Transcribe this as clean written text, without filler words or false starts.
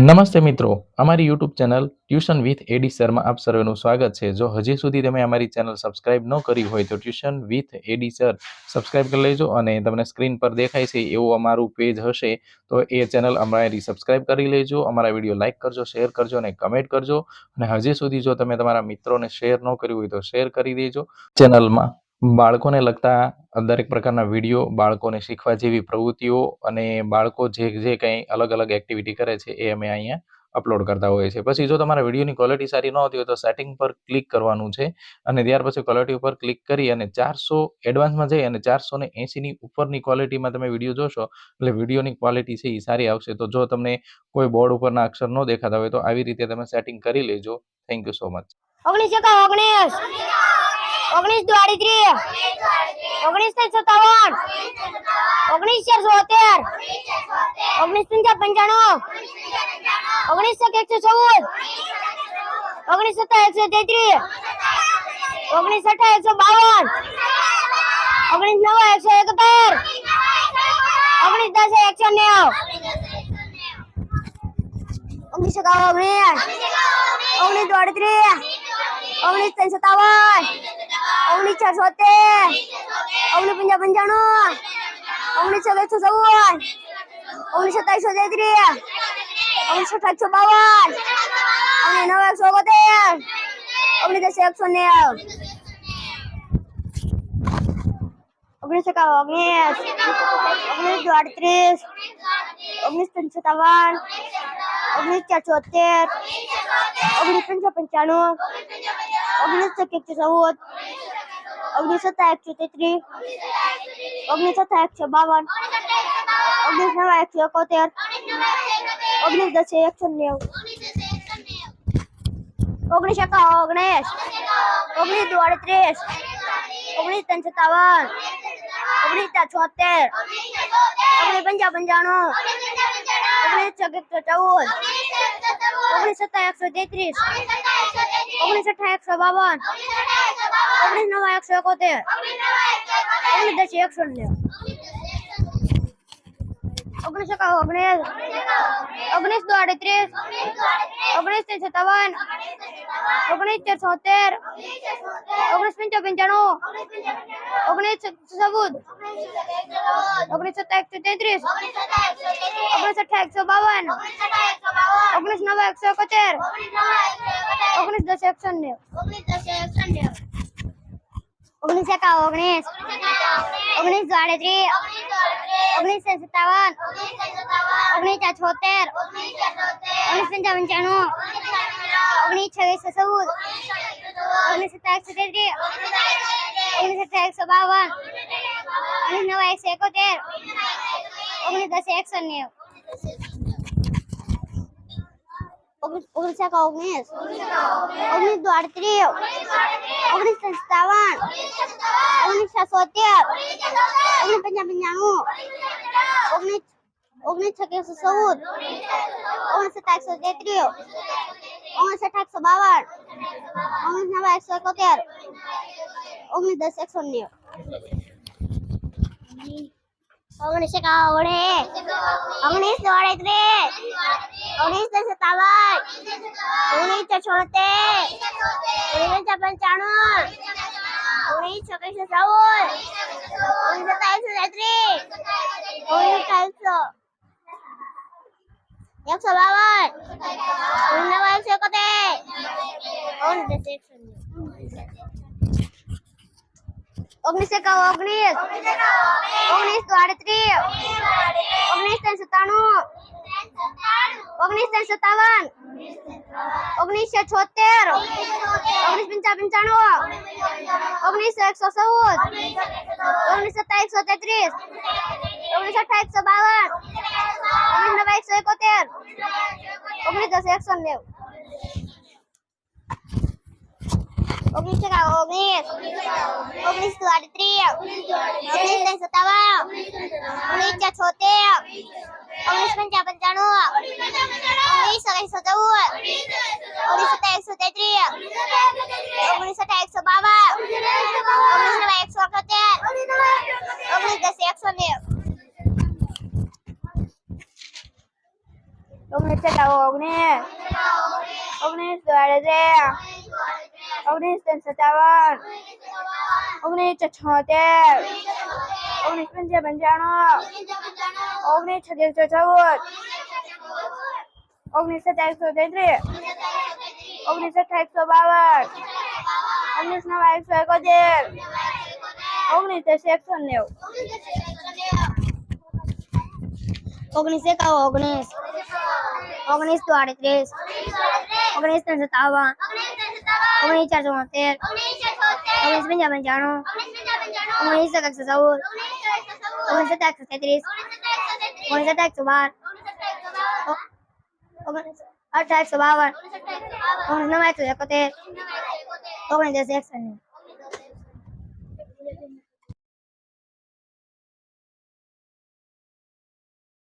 નમસ્તે મિત્રો, અમારી યુટ્યુબ ચેનલ ટ્યુશન વિથ એડી સરમાં આપ સર્વેનું સ્વાગત છે। જો હજી સુધી તમે અમારી ચેનલ સબસ્ક્રાઇબ ન કરી હોય તો tuition with AD sir subscribe કરી લેજો અને તમને સ્ક્રીન પર દેખાય છે એવું અમારું પેજ હશે તો એ ચેનલ અમારી સબસ્ક્રાઇબ કરી લેજો। અમારા વિડીયો લાઇક કરજો, શેર કરજો અને કમેન્ટ કરજો। અને હજી સુધી જો તમે તમારા મિત્રોને શેર ન કર્યું હોય તો શેર કરી દેજો। ચેનલમાં બાળકોને લગતા દરેક પ્રકારના વિડીયો, બાળકોને શીખવા જેવી પ્રવૃત્તિઓ અને બાળકો જે કંઈ અલગ અલગ એક્ટિવિટી કરે છે એ અમે અહીંયા અપલોડ કરતા હોઈએ છીએ। પછી જો તમારા વિડીયોની ક્વોલિટી સારી ન હોતી હોય તો સેટિંગ પર ક્લિક કરવાનું છે અને ત્યાર પછી ક્વોલિટી ઉપર ક્લિક કરી અને 400 એડવાન્સમાં જઈ અને 480ની ઉપરની ક્વોલિટીમાં તમે વિડીયો જોશો એટલે વિડીયોની ક્વોલિટી છે એ સારી આવશે। તો જો તમને કોઈ બોર્ડ ઉપરના અક્ષર ન દેખાતા હોય તો આવી રીતે તમે સેટિંગ કરી લેજો। Thank you so much. 19 का 19 19 19 57 19 4 19 95 19 114 19 133 19 152 19 9 171 19 10 190 19 19 19 19 57 19 4 19 95 19 114 19 27 19 152 19 9 171 19 10 190 19 19 38 19 57 19 4 19 95 19 114 19 133 19 152 19 9 171 19 10 190 19 19 19 38 19 57 19 4 19 95 19 114 19 133 19 152 19 9 171 19 10 190 19 19 19 38 19 57 19 4 19 95 19 14 19 133 19 152 19 9 171 19 10 190 19 19 19 38 19 57 19 4 19 95 19 114 19 133 19 152 19 9 171 19 10 190 19 19 19 38 19 57 19 4 19 95 19 19 114 19 133 19 152 19 9 171 19 10 190 19 19 19 19 57 19 4 19 95 19 19 ઓગણીસ સત્તાવો ઓગણીસ ઓગણીસ દ્વાડે 1957 1976 1995 1996 1997 1998 1999 19 એકાવન 19 દ્વાડત્રીસ 19 57 19 473 19 55 19 114 19 133 19 112 18 152 19 171 19 10 1